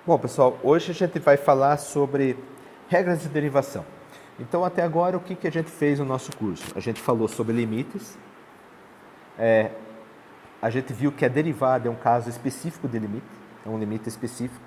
Bom, pessoal, hoje a gente vai falar sobre regras de derivação. Então, até agora, o que a gente fez no nosso curso? A gente falou sobre limites, a gente viu que a derivada é um caso específico de limite, é um limite específico.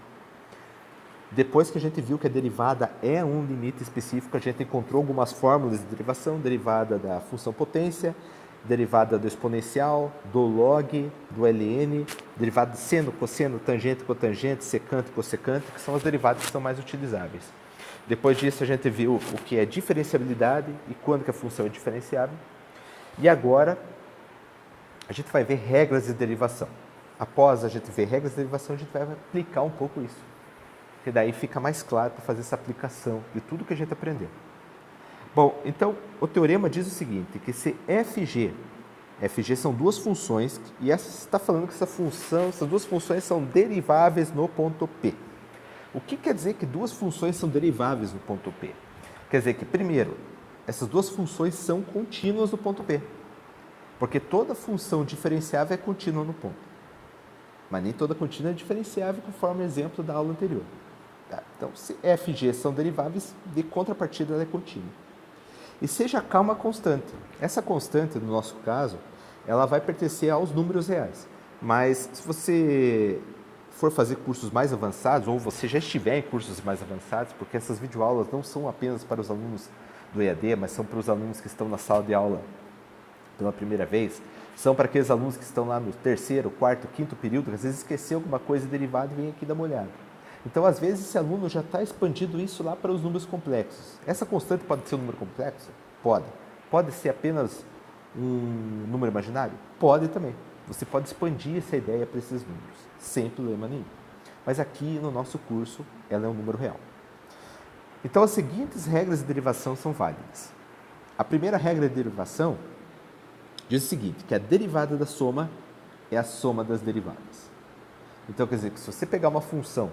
Depois que a gente viu que a derivada é um limite específico, a gente encontrou algumas fórmulas de derivação, derivada da função potência, derivada do exponencial, do log, do ln, derivada de seno, cosseno, tangente, cotangente, secante, cossecante, que são as derivadas que são mais utilizáveis. Depois disso, a gente viu o que é diferenciabilidade e quando que a função é diferenciável. E agora, a gente vai ver regras de derivação. Após a gente ver regras de derivação, a gente vai aplicar um pouco isso. Porque daí fica mais claro para fazer essa aplicação de tudo que a gente aprendeu. Bom, então o teorema diz o seguinte, que se FG são duas funções, e está falando que essas duas funções são deriváveis no ponto P. O que quer dizer que duas funções são deriváveis no ponto P? Quer dizer que, primeiro, essas duas funções são contínuas no ponto P. Porque toda função diferenciável é contínua no ponto. Mas nem toda contínua é diferenciável, conforme o exemplo da aula anterior. Tá? Então, se FG são deriváveis, de contrapartida ela é contínua. E seja K uma constante. Essa constante, no nosso caso, ela vai pertencer aos números reais. Mas se você for fazer cursos mais avançados, ou você já estiver em cursos mais avançados, porque essas videoaulas não são apenas para os alunos do EAD, mas são para os alunos que estão na sala de aula pela primeira vez, são para aqueles alunos que estão lá no terceiro, quarto, quinto período, que às vezes esqueceu alguma coisa derivada e vem aqui dar uma olhada. Então, às vezes, esse aluno já está expandindo isso lá para os números complexos. Essa constante pode ser um número complexo? Pode. Pode ser apenas um número imaginário? Pode também. Você pode expandir essa ideia para esses números, sem problema nenhum. Mas aqui, no nosso curso, ela é um número real. Então, as seguintes regras de derivação são válidas. A primeira regra de derivação diz o seguinte, que a derivada da soma é a soma das derivadas. Então, quer dizer que se você pegar uma função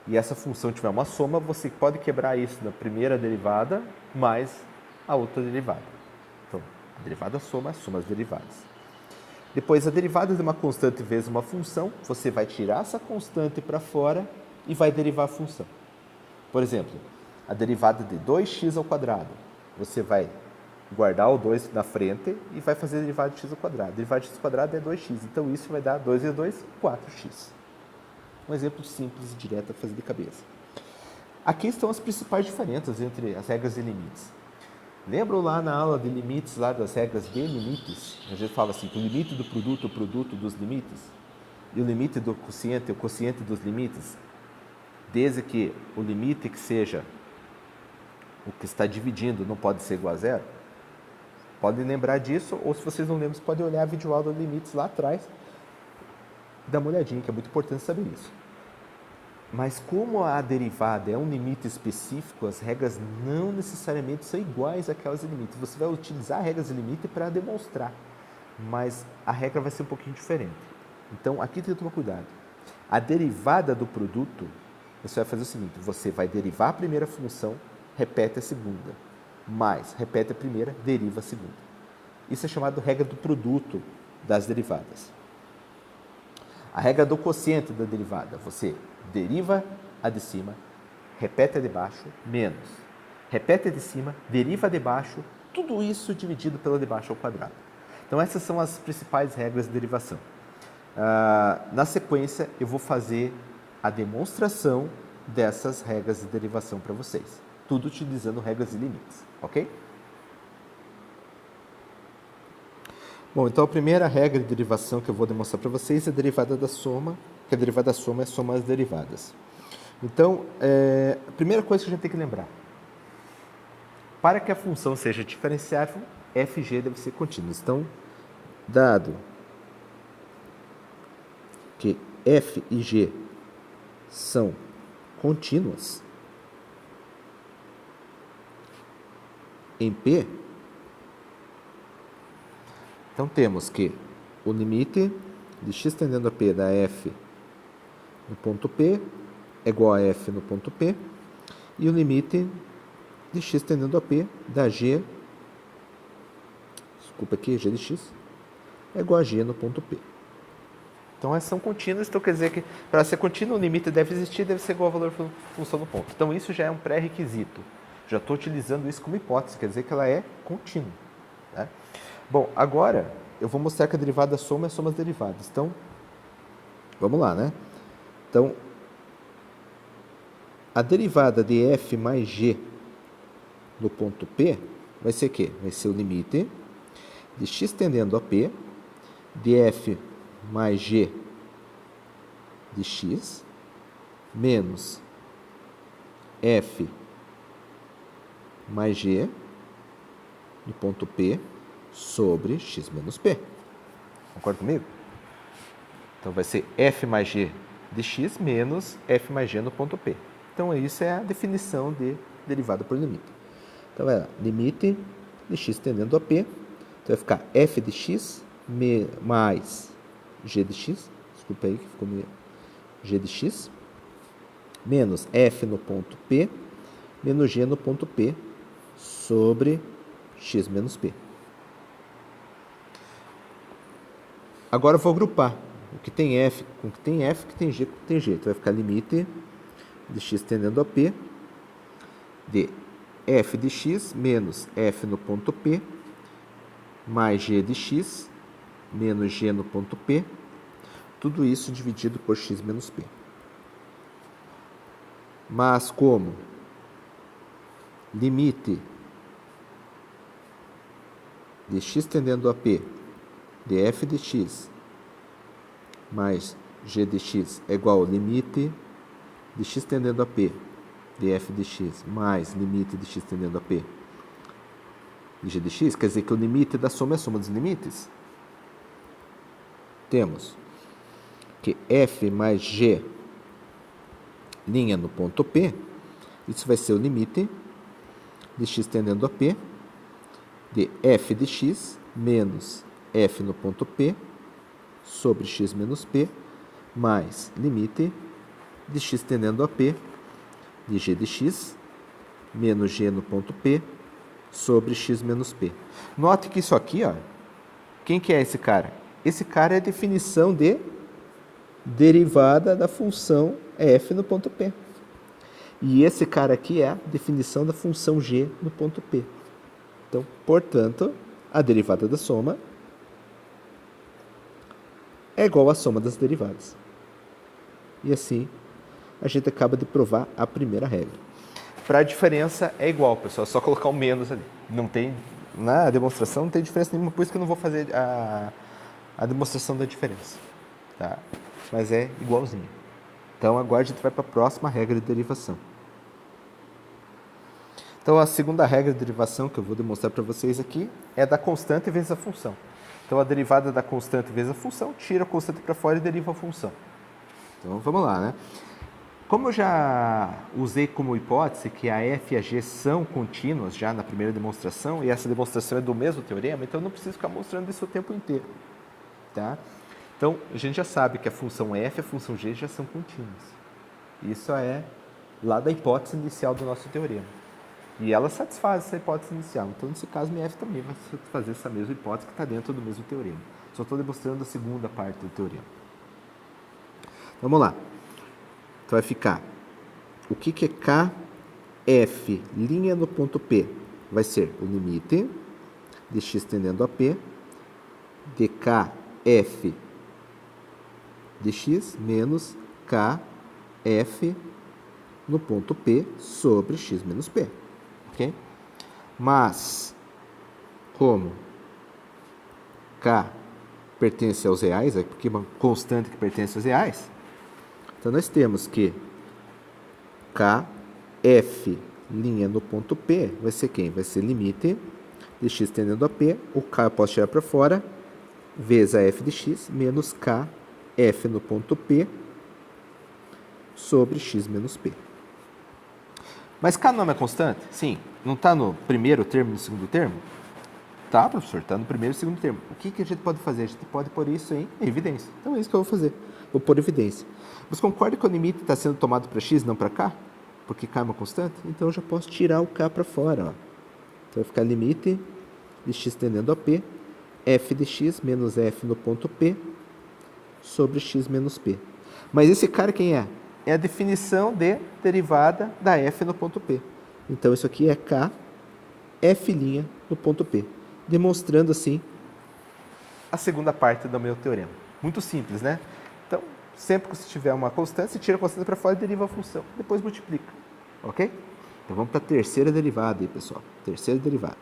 e essa função tiver uma soma, você pode quebrar isso na primeira derivada mais a outra derivada. Então, a derivada soma as derivadas. Depois, a derivada de uma constante vezes uma função, você vai tirar essa constante para fora e vai derivar a função. Por exemplo, a derivada de 2x ao quadrado. Você vai guardar o 2 na frente e vai fazer a derivada de x ao quadrado. A derivada de x ao quadrado é 2x, então isso vai dar 2 vezes 2, 4x. Um exemplo simples e direto a fazer de cabeça. Aqui estão as principais diferenças entre as regras de limites. Lembram lá na aula de limites, lá das regras de limites? A gente fala assim, que o limite do produto, o produto dos limites, e o limite do quociente, o quociente dos limites, desde que o limite que seja o que está dividindo não pode ser igual a zero. Podem lembrar disso, ou se vocês não lembram, vocês podem olhar a videoaula de limites lá atrás, dá uma olhadinha, que é muito importante saber isso. Mas como a derivada é um limite específico, as regras não necessariamente são iguais àquelas de limite. Você vai utilizar regras de limite para demonstrar, mas a regra vai ser um pouquinho diferente. Então, aqui tem que tomar cuidado. A derivada do produto, você vai fazer o seguinte, você vai derivar a primeira função, repete a segunda, mais repete a primeira, deriva a segunda. Isso é chamado regra do produto das derivadas. A regra do quociente da derivada, você deriva a de cima, repete a de baixo, menos. Repete a de cima, deriva a de baixo, tudo isso dividido pela de baixo ao quadrado. Então, essas são as principais regras de derivação. Na sequência, eu vou fazer a demonstração dessas regras de derivação para vocês. Tudo utilizando regras e limites, ok? Bom, então a primeira regra de derivação que eu vou demonstrar para vocês é a derivada da soma, que a derivada da soma é somar as derivadas. Então, a primeira coisa que a gente tem que lembrar, para que a função seja diferenciável, FG deve ser contínua. Então, dado que F e G são contínuas em P, então temos que o limite de x tendendo a P da F no ponto P é igual a F no ponto P, e o limite de x tendendo a P da G, G de x, é igual a G no ponto P. Então, elas são contínuas, então quer dizer que para ser contínua, o limite deve existir, deve ser igual ao valor da função do ponto. Então, isso já é um pré-requisito. Já estou utilizando isso como hipótese, quer dizer que ela é contínua. Né? Bom, agora eu vou mostrar que a derivada da soma é a soma das derivadas. Então, vamos lá, né? Então, a derivada de f mais g no ponto P vai ser o quê? Vai ser o limite de x tendendo a P de f mais g de x menos f mais g no ponto P sobre x menos P. Concorda comigo? Então, vai ser f mais g de x menos f mais g no ponto P. Então, isso é a definição de derivada por limite. Então, vai lá, limite de x tendendo a P. Então, vai ficar f de x mais g de x. Desculpa aí que ficou meio g de x. Menos f no ponto P menos g no ponto P sobre x menos P. Agora eu vou agrupar o que tem f com o que tem f, o que tem g com o que tem g. Então, vai ficar limite de x tendendo a P de f de x menos f no ponto P mais g de x menos g no ponto P, tudo isso dividido por x menos P. Mas como limite de x tendendo a P de f de x mais g de x é igual ao limite de x tendendo a P de f de x mais limite de x tendendo a P de g de x, quer dizer que o limite da soma é a soma dos limites. Temos que f mais g linha no ponto P, isso vai ser o limite de x tendendo a P de f de x menos f no ponto P sobre x menos P mais limite de x tendendo a P de g de x menos g no ponto P sobre x menos P. Note que isso aqui, ó, quem que é esse cara? Esse cara é a definição de derivada da função f no ponto P. E esse cara aqui é a definição da função g no ponto P. Então, portanto, a derivada da soma é igual à soma das derivadas. E assim, a gente acaba de provar a primeira regra. Para a diferença é igual, pessoal, é só colocar um menos ali. Não tem, na demonstração não tem diferença nenhuma, por isso que eu não vou fazer a demonstração da diferença. Tá? Mas é igualzinho. Então, agora a gente vai para a próxima regra de derivação. Então, a segunda regra de derivação que eu vou demonstrar para vocês aqui é da constante vezes a função. Então, a derivada da constante vezes a função, tira a constante para fora e deriva a função. Então, vamos lá, né? Como eu já usei como hipótese que a f e a g são contínuas já na primeira demonstração, e essa demonstração é do mesmo teorema, então eu não preciso ficar mostrando isso o tempo inteiro. Tá? Então, a gente já sabe que a função f e a função g já são contínuas. Isso é lá da hipótese inicial do nosso teorema. E ela satisfaz essa hipótese inicial. Então, nesse caso, minha f também vai satisfazer essa mesma hipótese que está dentro do mesmo teorema. Só estou demonstrando a segunda parte do teorema. Vamos lá. Então, vai ficar o que é kf linha no ponto P? Vai ser o limite de x tendendo a P de kf de x menos kf no ponto P sobre x menos P. Ok? Mas, como k pertence aos reais, porque é uma constante que pertence aos reais, então nós temos que kf linha no ponto P vai ser quem? Vai ser limite de x tendendo a P, o k eu posso tirar para fora, vezes a f de x menos kf no ponto P sobre x menos P. Mas k não é uma constante? Sim. Não está no primeiro termo e no segundo termo? Tá, professor, está no primeiro e segundo termo. O que a gente pode fazer? A gente pode pôr isso em evidência. Então é isso que eu vou fazer. Vou pôr evidência. Você concorda que o limite está sendo tomado para x, não para k? Porque k é uma constante? Então eu já posso tirar o k para fora. Ó. Então vai ficar limite de x tendendo a P, f de x menos f no ponto P sobre x menos p. Mas esse cara quem é? É a definição de derivada da f no ponto P. Então, isso aqui é K, F' no ponto P. Demonstrando, assim, a segunda parte do meu teorema. Muito simples, né? Então, sempre que você tiver uma constante, você tira a constante para fora e deriva a função. Depois multiplica. Ok? Então, vamos para a terceira derivada aí, pessoal. Terceira derivada.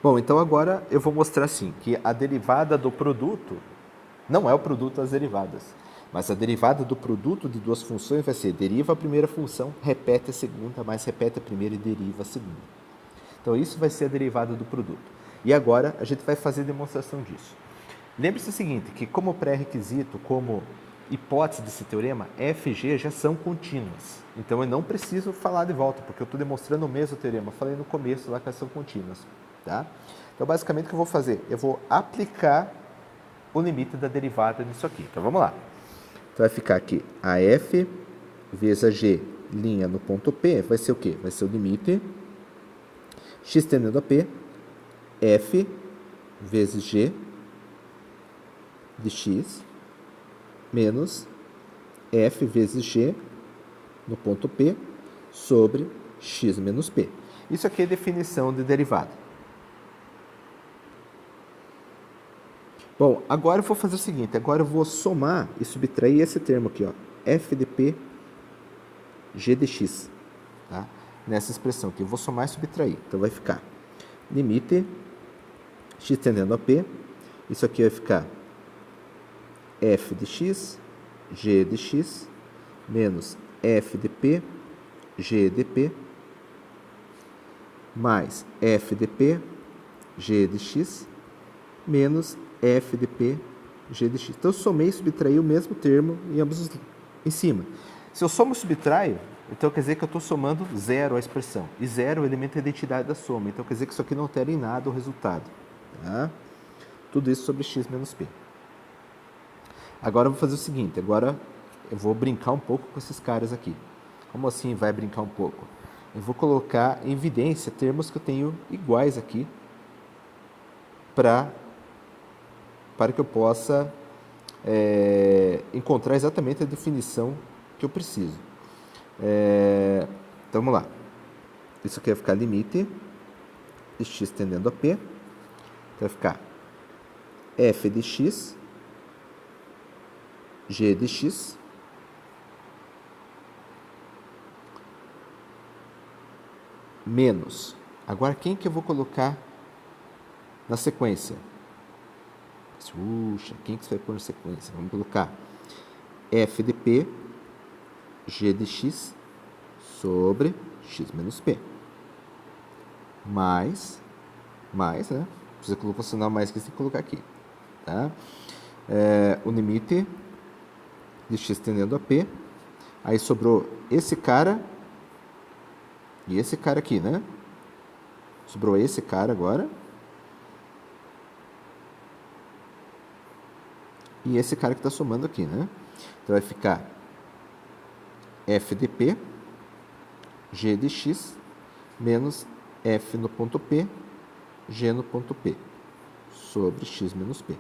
Bom, então agora eu vou mostrar, assim, que a derivada do produto não é o produto das derivadas. Mas a derivada do produto de duas funções vai ser deriva a primeira função, repete a segunda, mais repete a primeira e deriva a segunda. Então, isso vai ser a derivada do produto. E agora, a gente vai fazer demonstração disso. Lembre-se o seguinte, que como pré-requisito, como hipótese desse teorema, f e g já são contínuas. Então, eu não preciso falar de volta, porque eu estou demonstrando o mesmo teorema. Eu falei no começo lá que elas são contínuas. Tá? Então, basicamente, o que eu vou fazer? Eu vou aplicar o limite da derivada disso aqui. Então, vamos lá. Então, vai ficar aqui a f vezes a g' no ponto P vai ser o quê? Vai ser o limite x tendendo a P, f vezes g de x menos f vezes g no ponto P sobre x menos P. Isso aqui é definição de derivada. Bom, agora eu vou fazer o seguinte, agora eu vou somar e subtrair esse termo aqui, ó, f de p, g de x, tá? Nessa expressão aqui, eu vou somar e subtrair. Então, vai ficar limite x tendendo a p, isso aqui vai ficar f de x, g de x, menos f de p, g de p, mais f de p, g de x, menos f de p, g de x. Então, eu somei e subtraí o mesmo termo em ambos em cima. Se eu somo e subtraio, então quer dizer que eu estou somando zero a expressão. E zero é o elemento de identidade da soma. Então, quer dizer que isso aqui não altera em nada o resultado. Tá? Tudo isso sobre x menos p. Agora, eu vou fazer o seguinte. Agora, eu vou brincar um pouco com esses caras aqui. Como assim vai brincar um pouco? Eu vou colocar em evidência termos que eu tenho iguais aqui para que eu possa encontrar exatamente a definição que eu preciso. Então, vamos lá. Isso aqui vai ficar limite de x tendendo a p. Então, vai ficar f de x, g de x, menos. Agora, quem que eu vou colocar na sequência? Puxa, quem que você vai pôr na sequência? Vamos colocar f de p, g de x, sobre x menos p. Mais, né? Se você colocou o sinal mais que você tem que colocar aqui. Tá? O limite de x tendendo a p. Aí sobrou esse cara e esse cara aqui, né? Sobrou esse cara agora. E esse cara que está somando aqui, né? Então, vai ficar f de p, g de x, menos f no ponto P, g no ponto P, sobre x menos p.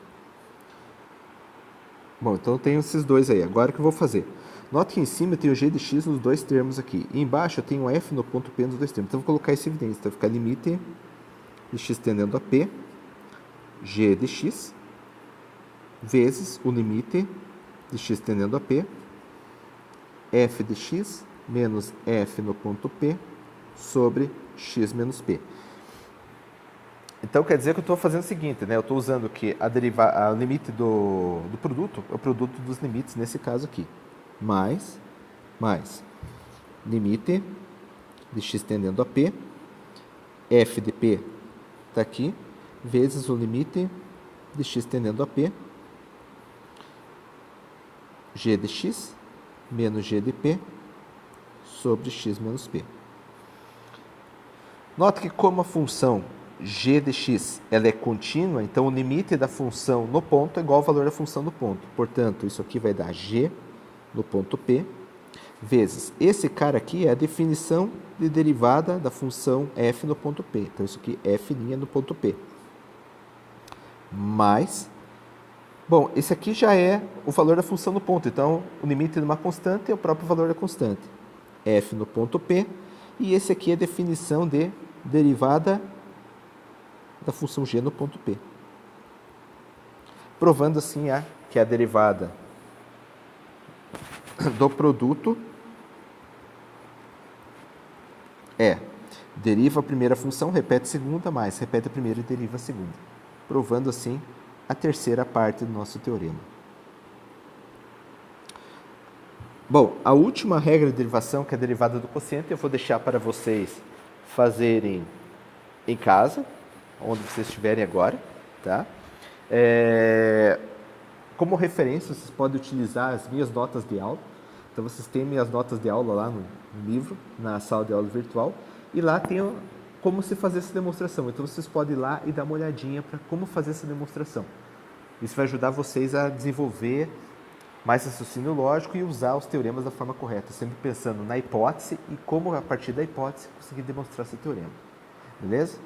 Bom, então eu tenho esses dois aí. Agora o que eu vou fazer? Note que em cima eu tenho g de x nos dois termos aqui. E embaixo eu tenho f no ponto P nos dois termos. Então eu vou colocar isso em evidência. Então vai ficar limite de x tendendo a p, g de x, vezes o limite de x tendendo a p, f de x menos f no ponto P sobre x menos p. Então, quer dizer que eu estou fazendo o seguinte, né? Eu estou usando que o limite do produto é o produto dos limites, nesse caso aqui. Mais limite de x tendendo a p, f de p está aqui, vezes o limite de x tendendo a p, g de x menos g de p sobre x menos p. Nota que como a função g de x ela é contínua, então o limite da função no ponto é igual ao valor da função no ponto. Portanto, isso aqui vai dar g no ponto p, vezes esse cara aqui é a definição de derivada da função f no ponto p. Então, isso aqui é f' no ponto p. Mais Bom, esse aqui já é o valor da função no ponto. Então, o limite de uma constante é o próprio valor da constante. F no ponto P. E esse aqui é a definição de derivada da função g no ponto P. Provando assim que a derivada do produto deriva a primeira função, repete a segunda, mais repete a primeira e deriva a segunda. Provando assim a terceira parte do nosso teorema. Bom, a última regra de derivação, que é a derivada do quociente, eu vou deixar para vocês fazerem em casa, onde vocês estiverem agora, tá? Como referência, vocês podem utilizar as minhas notas de aula. Então, vocês têm minhas notas de aula lá no livro, na sala de aula virtual, e lá tem como se fazer essa demonstração. Então, vocês podem ir lá e dar uma olhadinha para como fazer essa demonstração. Isso vai ajudar vocês a desenvolver mais raciocínio lógico e usar os teoremas da forma correta, sempre pensando na hipótese e como, a partir da hipótese, conseguir demonstrar esse teorema. Beleza?